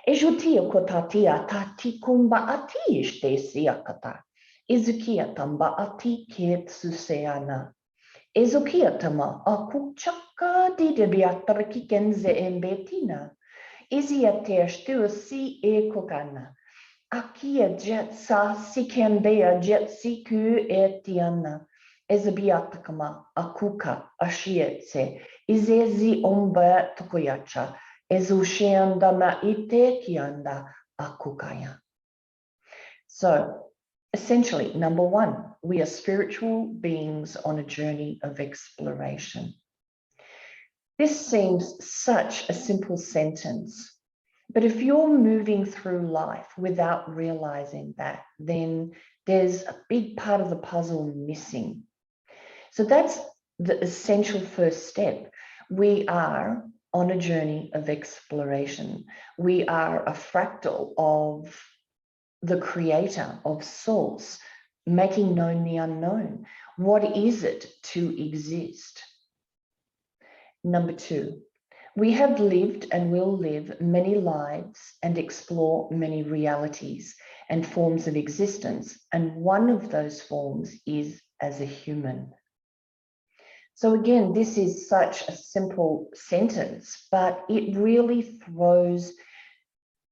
Ejutia kotatia tati kumba ati ishte siakata. Izukia tamba ati kiet suseana. Ezukia tama akuchaka di debiatarki kenze embetina. Izia stu si e kokana. Akia jet sa si kembea jet si ku etiana. Ezabiatakama akuka ashietse. Izezi omba tokoyacha. Ezushianda maite kianda akukaya. So essentially, number one, we are spiritual beings on a journey of exploration. This seems such a simple sentence, but if you're moving through life without realizing that, then there's a big part of the puzzle missing. So that's the essential first step. We are on a journey of exploration. We are a fractal of the creator, of source, making known the unknown. What is it to exist? Number two, we have lived and will live many lives and explore many realities and forms of existence. And one of those forms is as a human. So again, this is such a simple sentence, but it really throws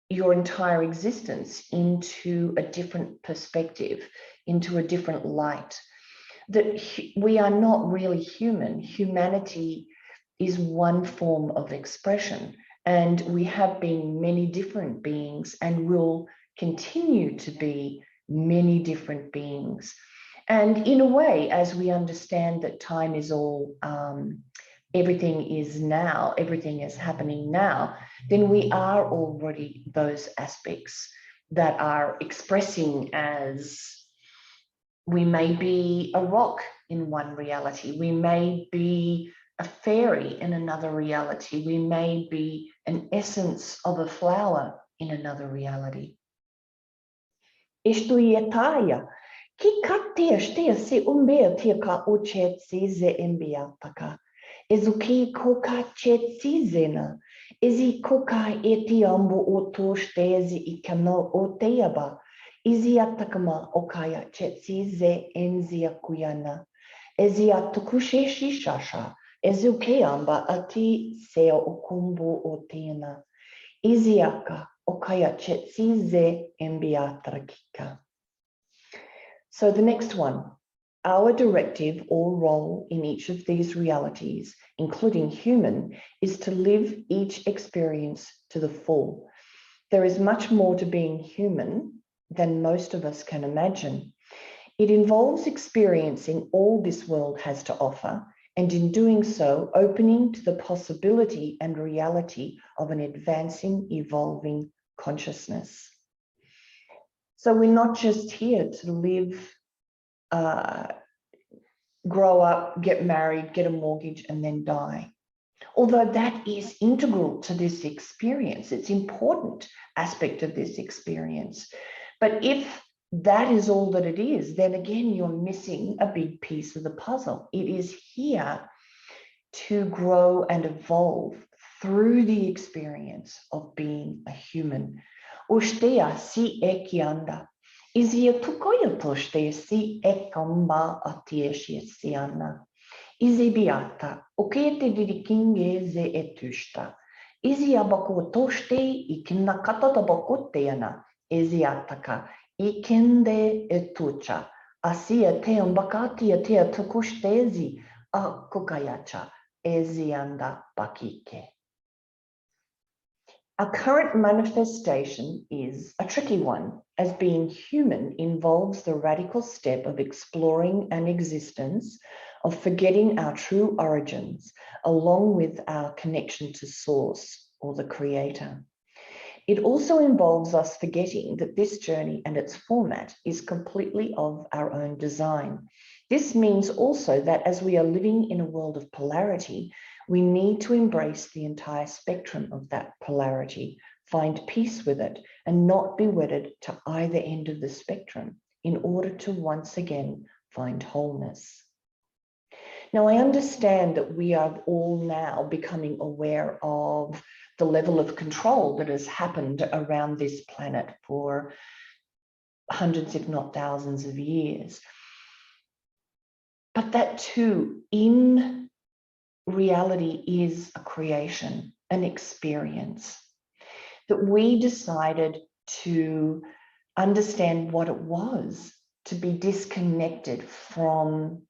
your entire existence into a different perspective, into a different light. That we are not really human. Humanity is one form of expression, and we have been many different beings and will continue to be many different beings. And in a way, as we understand that time is all, everything is now, everything is happening now, then we are already those aspects that are expressing as we may be a rock in one reality, we may be a fairy in another reality, we may be an essence of a flower in another reality. Ki katia stea se umbea tia ka ochet size embiataka. Ezuki koka chet sizena. Ezi koka eti ambu oto stezi ikano oteaba. Izi atakama okaya chet size enzia kuyana. Ezi atukushe shishasha. Ezuke amba ati seo okumbu otena. Izi aka okaya chet size embiatrakika. So the next one, our directive or role in each of these realities, including human, is to live each experience to the full. There is much more to being human than most of us can imagine. It involves experiencing all this world has to offer, and in doing so, opening to the possibility and reality of an advancing, evolving consciousness. So we're not just here to live, grow up, get married, get a mortgage, and then die. Although that is integral to this experience, it's an important aspect of this experience. But if that is all that it is, then again, you're missing a big piece of the puzzle. It is here to grow and evolve through the experience of being a human. Ustea si ekianda. Izia tukoya toste si ekamba atieshiana. Izibiata, okete dirikinge ze etusta. Izia bako toste ikina katata bakoteana. Iziataka, ikinde etucha. Asia te ambakati atea tukustezi a kukayacha. Ezianda bakike. Our current manifestation is a tricky one, as being human involves the radical step of exploring an existence, of forgetting our true origins, along with our connection to Source or the Creator. It also involves us forgetting that this journey and its format is completely of our own design. This means also that as we are living in a world of polarity, we need to embrace the entire spectrum of that polarity, find peace with it, and not be wedded to either end of the spectrum in order to once again find wholeness. Now, I understand that we are all now becoming aware of the level of control that has happened around this planet for hundreds, if not thousands of years. But that too, in reality, is a creation, an experience that we decided to understand what it was to be disconnected from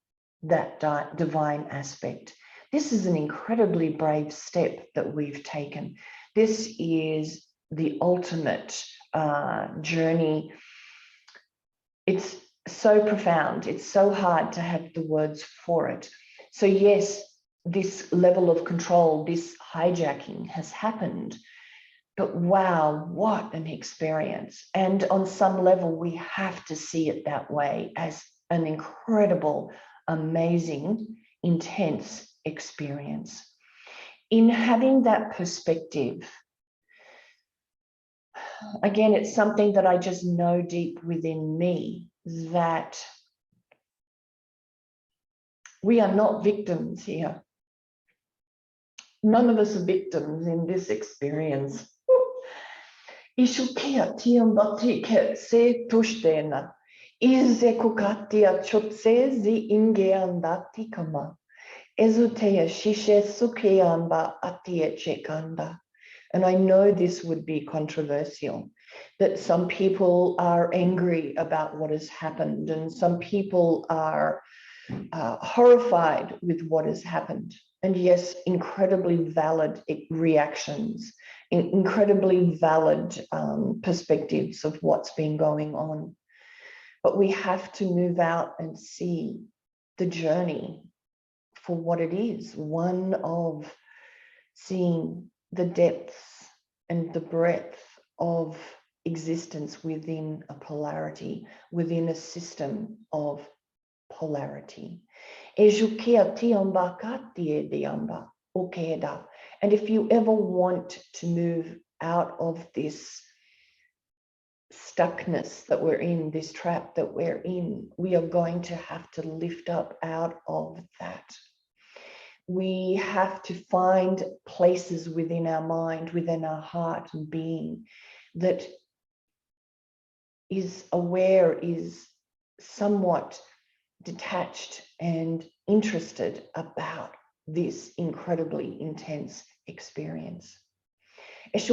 that divine aspect. This is an incredibly brave step that we've taken. This is the ultimate journey. It's so profound. It's so hard to have the words for it. So yes, this level of control, this hijacking has happened, but wow, what an experience. And on some level, we have to see it that way, as an incredible, amazing, intense experience. In having that perspective, again, it's something that I just know deep within me, that we are not victims here. None of us are victims in this experience. Ishukia tiambati se tushtena. Ize kukatia chotse zi ingeandati kama. Ezutea shishe sukeamba atie chekanda. And I know this would be controversial, that some people are angry about what has happened, and some people are horrified with what has happened. And yes, incredibly valid reactions, incredibly valid perspectives of what's been going on. But we have to move out and see the journey for what it is, one of seeing the depths and the breadth of existence within a polarity, within a system of polarity. And if you ever want to move out of this stuckness that we're in, this trap that we're in, we are going to have to lift up out of that. We have to find places within our mind, within our heart and being, that is aware, is somewhat detached and interested about this incredibly intense experience. And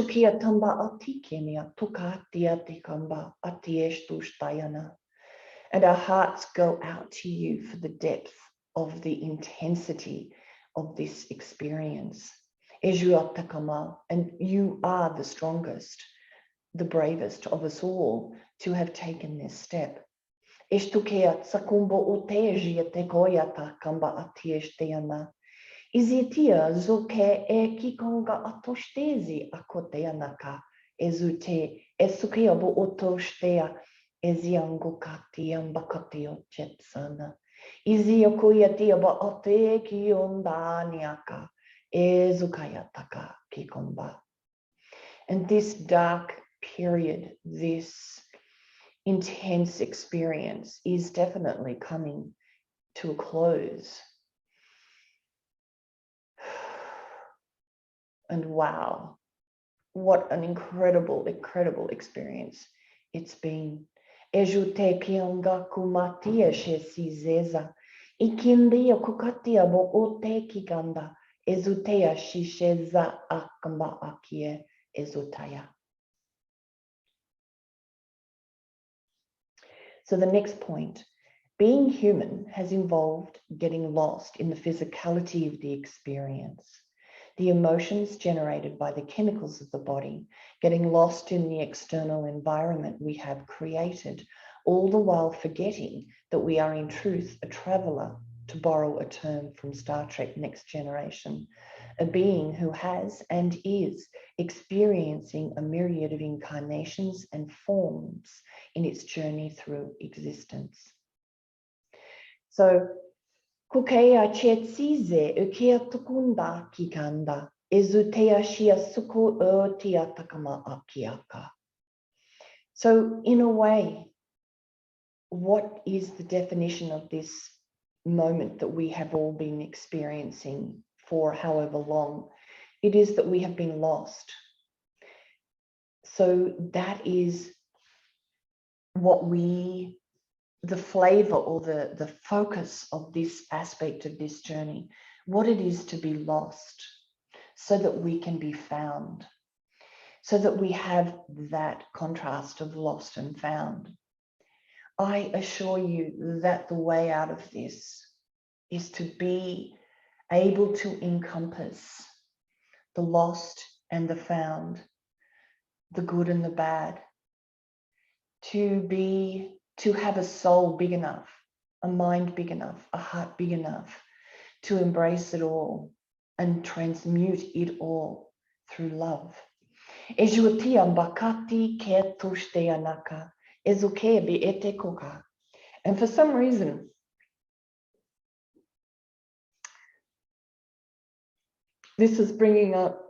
our hearts go out to you for the depth of the intensity of this experience. And you are the strongest, the bravest of us all to have taken this step. Izitia zoke e kikonga atostezi akoteanaka ezute esukia bo otostea eziangokati ambakatio jetsana. Iziokuyatia ba ote kiondaniaka ezukayataka kikomba. And this dark period, this intense experience is definitely coming to a close. And wow, what an incredible, incredible experience it's been. Ejute kianga kumatia shesizeza. Ikindia kukatia bo ote kiganda. Ezutea shisheza akamba akie ezutaya. So the next point, being human has involved getting lost in the physicality of the experience, the emotions generated by the chemicals of the body, getting lost in the external environment we have created, all the while forgetting that we are in truth a traveler, to borrow a term from Star Trek Next Generation, a being who has and is experiencing a myriad of incarnations and forms in its journey through existence. So, kukea chetsize ukia tukunda kikanda, ezutea shia suku tia takama akiaka. So, in a way, what is the definition of this moment that we have all been experiencing for however long? It is that we have been lost. So that is what the flavor or the focus of this aspect of this journey, what it is to be lost so that we can be found, so that we have that contrast of lost and found. I assure you that the way out of this is to be able to encompass the lost and the found, the good and the bad, to have a soul big enough, a mind big enough, a heart big enough to embrace it all and transmute it all through love. And for some reason, this is bringing up,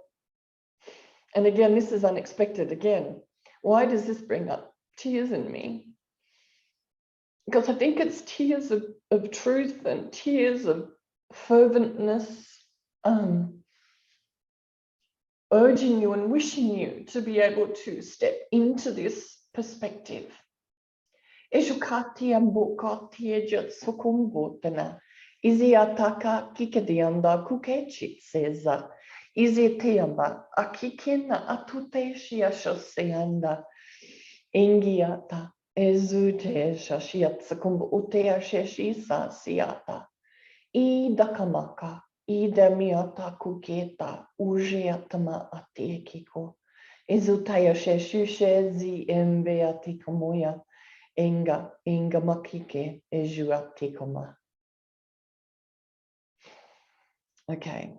and again, this is unexpected again. Why does this bring up tears in me? Because I think it's tears of truth and tears of ferventness, urging you and wishing you to be able to step into this perspective. Ejukatia bukatia jatsukumbotana, iziataka kikadianda kukechit seza, iziteamba akikena atuteshia shoseanda, ingiata. Ezute shashiat sakumba utea sheshisa siata. I dakamaka, I demiata kuketa, ujeatama atekiko. Ezutaya sheshushe zi embeatikomoya, enga makike ejuatikoma. Okay.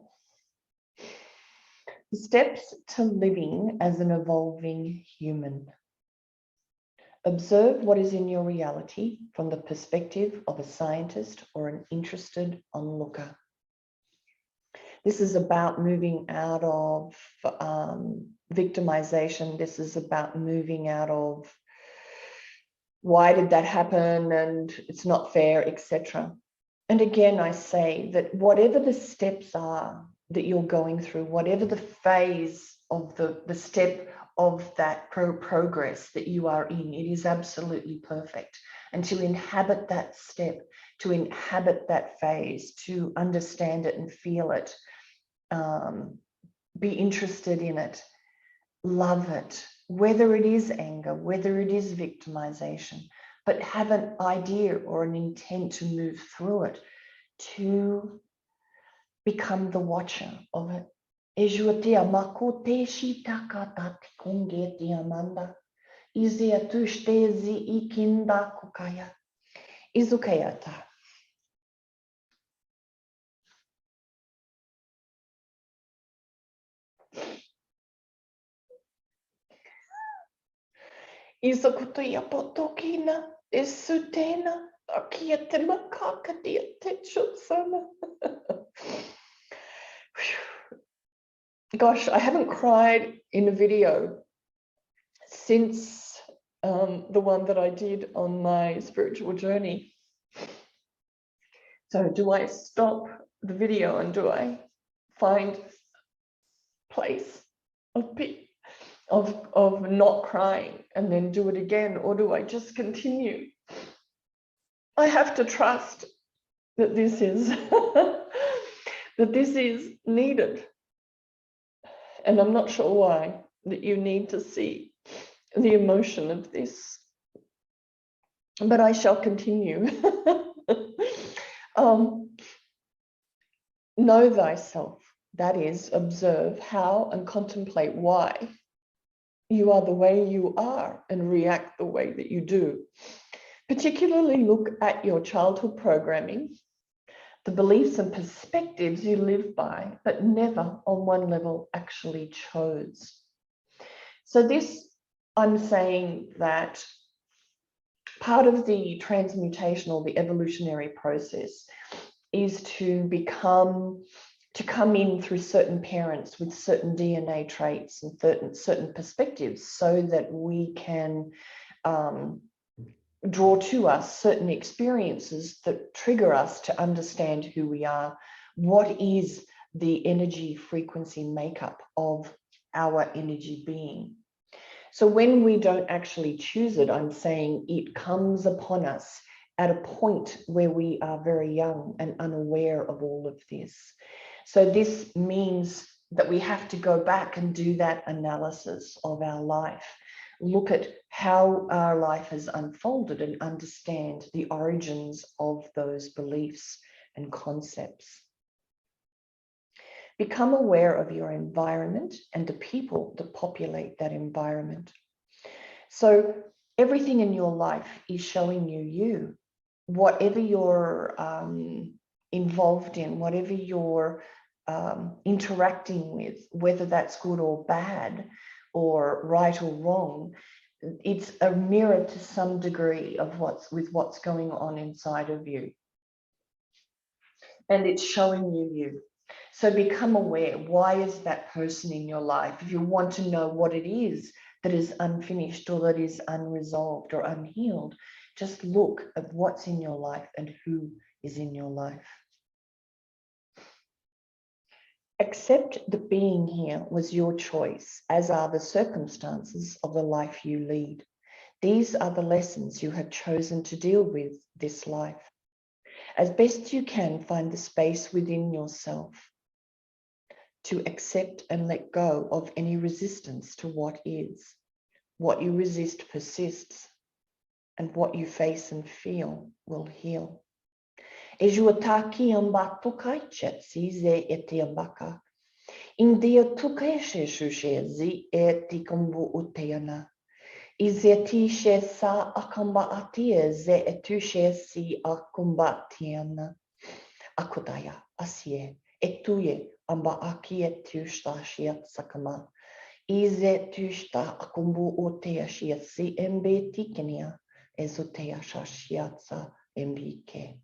Steps to living as an evolving human. Observe what is in your reality from the perspective of a scientist or an interested onlooker. This is about moving out of victimization. This is about moving out of why did that happen and it's not fair, etc. And again, I say that whatever the steps are that you're going through, whatever the phase of the step of that progress that you are in, it is absolutely perfect. And to inhabit that step, to inhabit that phase, to understand it and feel it, be interested in it, love it, whether it is anger, whether it is victimization, but have an idea or an intent to move through it, to become the watcher of it. Ejuatea makote shitaka tatikongeti amanda. Izia tustezi ikinda kukaya. Izukayata. Izakutoya potokina isutena akiate makaka diate chutsana. Gosh, I haven't cried in a video since the one that I did on my spiritual journey. So do I stop the video and do I find place of not crying and then do it again, or do I just continue? I have to trust that this is that this is needed. And I'm not sure why, that you need to see the emotion of this. But I shall continue. Know thyself, that is, observe how and contemplate why you are the way you are and react the way that you do. Particularly look at your childhood programming, the beliefs and perspectives you live by, but never on one level actually chose. So this, I'm saying that part of the transmutational, the evolutionary process is to come in through certain parents with certain DNA traits and certain perspectives so that we can draw to us certain experiences that trigger us to understand who we are, what is the energy frequency makeup of our energy being. So when we don't actually choose it, I'm saying it comes upon us at a point where we are very young and unaware of all of this. So this means that we have to go back and do that analysis of our life, look at how our life has unfolded and understand the origins of those beliefs and concepts. Become aware of your environment and the people that populate that environment. So everything in your life is showing you. Whatever you're involved in, whatever you're interacting with, whether that's good or bad, or right or wrong, it's a mirror to some degree of what's going on inside of you. And it's showing you. So become aware, why is that person in your life? If you want to know what it is that is unfinished or that is unresolved or unhealed, just look at what's in your life and who is in your life. Accept that being here was your choice, as are the circumstances of the life you lead. These are the lessons you have chosen to deal with this life. As best you can, find the space within yourself to accept and let go of any resistance to what is. What you resist persists, and what you face and feel will heal. Ejuataki ambatu kaichet si ze eti ambaka. India tukeshe shushe zi eti kumbu uteana. Izeti she sa akamba atie ze etushe si akumbatiana. Akudaya asye etuye amba aki etushta shiat sakama. Ize tushta akumbu otea shiat si embe tikenia ezotea shashiatsa embike.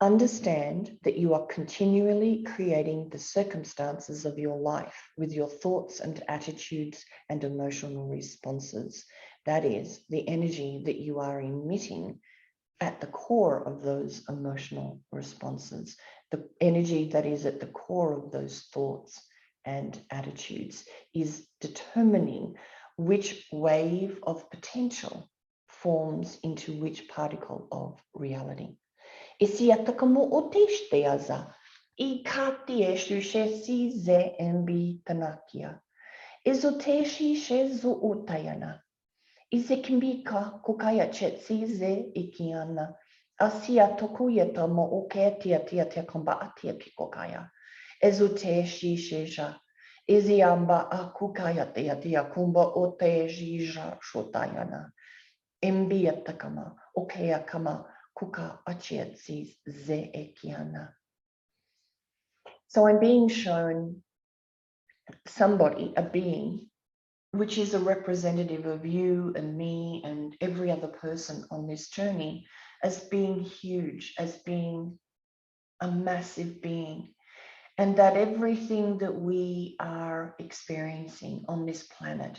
Understand that you are continually creating the circumstances of your life with your thoughts and attitudes and emotional responses. That is the energy that you are emitting at the core of those emotional responses, the energy that is at the core of those thoughts and attitudes is determining which wave of potential forms into which particle of reality. Isiatakamu oteshtayaza, ikatieshu shesi ze embi tanakia, izoteshi shezu utayana, izekimbika kukaya chetsi ze ikiana, asia tokuyeta mo oketia tia tia komba atia kikokaya, ezoteshi sheja, iziamba akukaya tia tia kumba otejija shotayana, embiatakama, okea kama, kuka achietsi ze ekiana. So I'm being shown somebody, a being, which is a representative of you and me and every other person on this journey, as being huge, as being a massive being, and that everything that we are experiencing on this planet,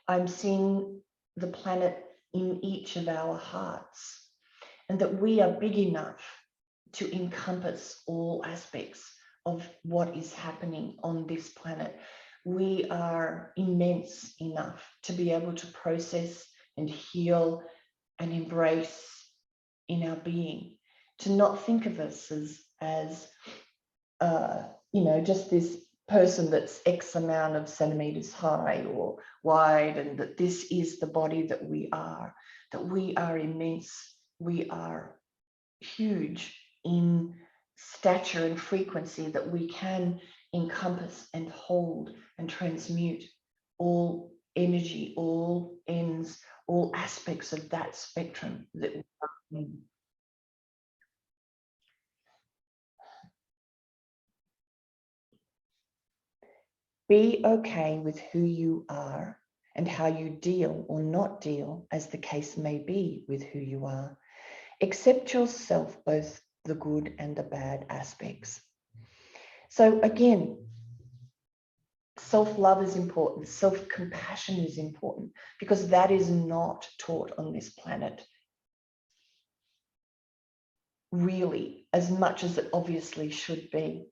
I'm seeing the planet in each of our hearts, and that we are big enough to encompass all aspects of what is happening on this planet. We are immense enough to be able to process and heal and embrace in our being, to not think of us as just this person that's X amount of centimeters high or wide, and that this is the body that we are immense. We are huge in stature and frequency, that we can encompass and hold and transmute all energy, all ends, all aspects of that spectrum that we are in. Be okay with who you are and how you deal or not deal, as the case may be, with who you are. Accept yourself, both the good and the bad aspects. So again, self-love is important, self-compassion is important, because that is not taught on this planet. Really, as much as it obviously should be.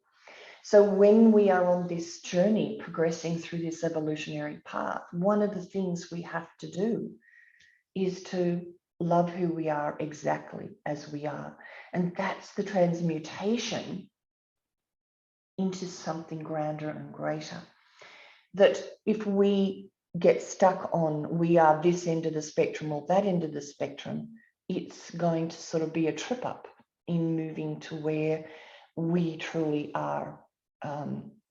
So when we are on this journey, progressing through this evolutionary path, one of the things we have to do is to love who we are exactly as we are. And that's the transmutation into something grander and greater. That if we get stuck on we are this end of the spectrum or that end of the spectrum, it's going to sort of be a trip up in moving to where we truly are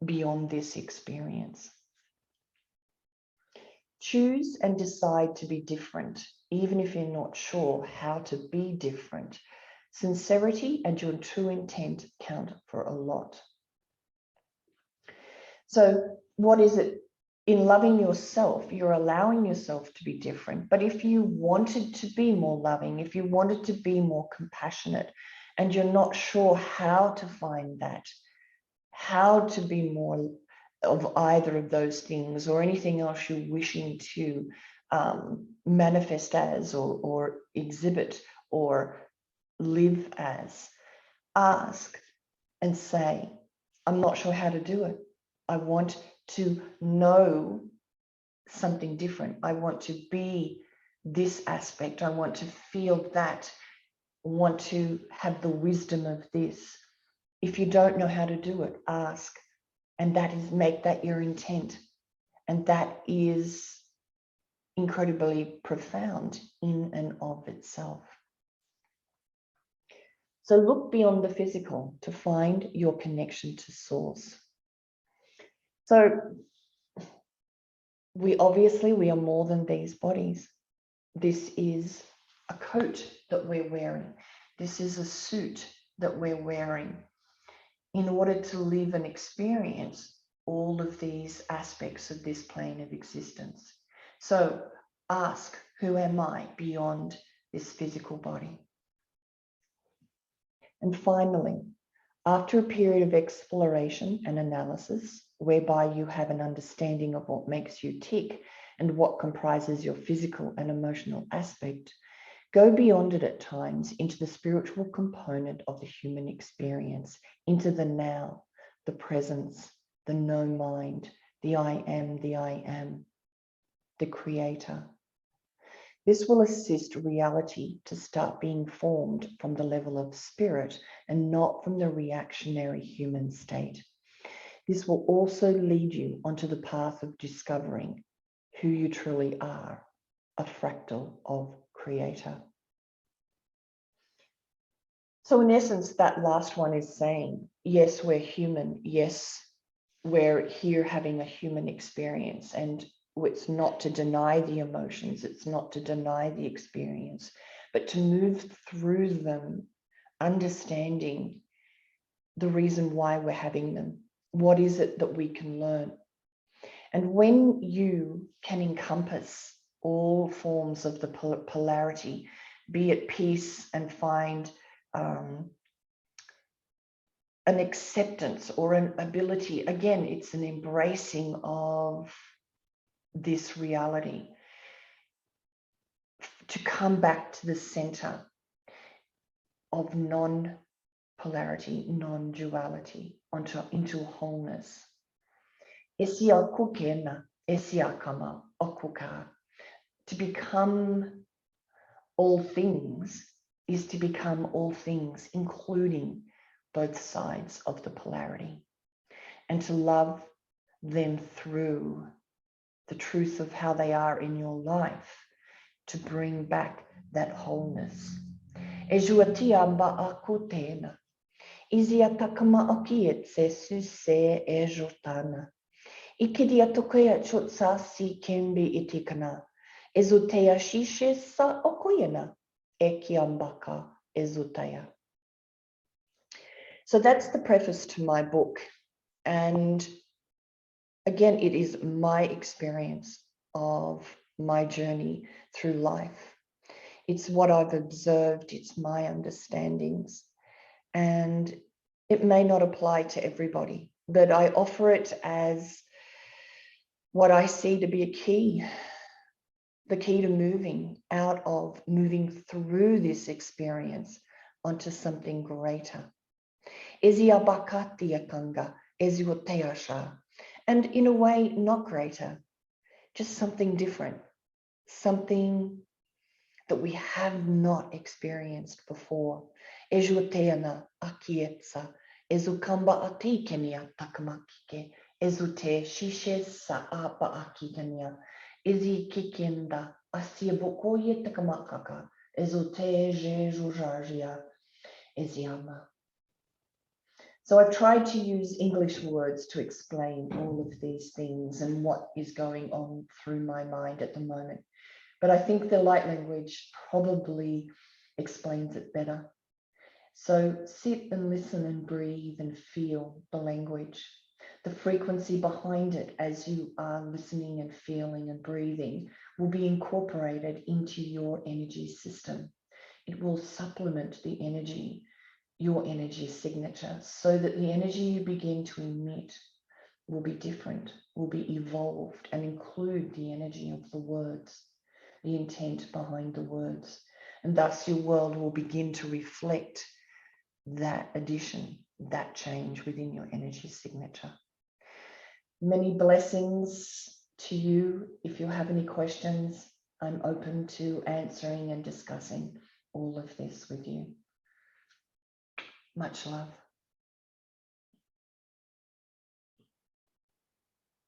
beyond this experience. Choose and decide to be different, even if you're not sure how to be different. Sincerity and your true intent count for a lot. So what is it? In loving yourself, you're allowing yourself to be different. But if you wanted to be more loving, if you wanted to be more compassionate, and you're not sure how to find that, how to be more of either of those things or anything else you're wishing to manifest as or exhibit or live as, ask and say, I'm not sure how to do it. I want to know something different. I want to be this aspect. I want to feel that. I want to have the wisdom of this. If you don't know how to do it, ask. And that is, make that your intent. And that is incredibly profound in and of itself. So look beyond the physical to find your connection to source. So we are more than these bodies. This is a coat that we're wearing. This is a suit that we're wearing in order to live and experience all of these aspects of this plane of existence. So ask, who am I beyond this physical body? And finally, after a period of exploration and analysis, whereby you have an understanding of what makes you tick and what comprises your physical and emotional aspect, go beyond it at times into the spiritual component of the human experience, into the now, the presence, the no mind, the I am, the creator. This will assist reality to start being formed from the level of spirit and not from the reactionary human state. This will also lead you onto the path of discovering who you truly are, a fractal of creator. So in essence, that last one is saying, yes, we're human. Yes, we're here having a human experience, and it's not to deny the emotions, it's not to deny the experience, but to move through them, understanding the reason why we're having them. What is it that we can learn? And when you can encompass all forms of the polarity, be at peace and find an acceptance or an ability, again, it's an embracing of this reality, to come back to the center of non-polarity, non-duality, into wholeness. To become all things is to become all things, including both sides of the polarity, and to love them through the truth of how they are in your life, to bring back that wholeness. Ikidia tokoya chutsa si kembi itikana. Ezuteya shishe sa okoyena. Ekiambaka ezutaya. So that's the preface to my book. And again, it is my experience of my journey through life. It's what I've observed, it's my understandings. And it may not apply to everybody, but I offer it as what I see to be a key, the key to moving through this experience onto something greater, Ezia bakatia kanga, ezio teasha. And in a way, not greater, just something different, something that we have not experienced before. Ejuteana akietsa, ezukamba ati kenia takamakike, ezute shishe sa apa akikania, ezi kikenda, asiabokoye takamakaka, ezute je jujajia, eziama. So I tried to use English words to explain all of these things and what is going on through my mind at the moment. But I think the light language probably explains it better. So sit and listen and breathe and feel the language, the frequency behind it as you are listening and feeling and breathing will be incorporated into your energy system. It will supplement the energy, your energy signature, so that the energy you begin to emit will be different, will be evolved and include the energy of the words, the intent behind the words. And thus your world will begin to reflect that addition, that change within your energy signature. Many blessings to you. If you have any questions, I'm open to answering and discussing all of this with you. Much love.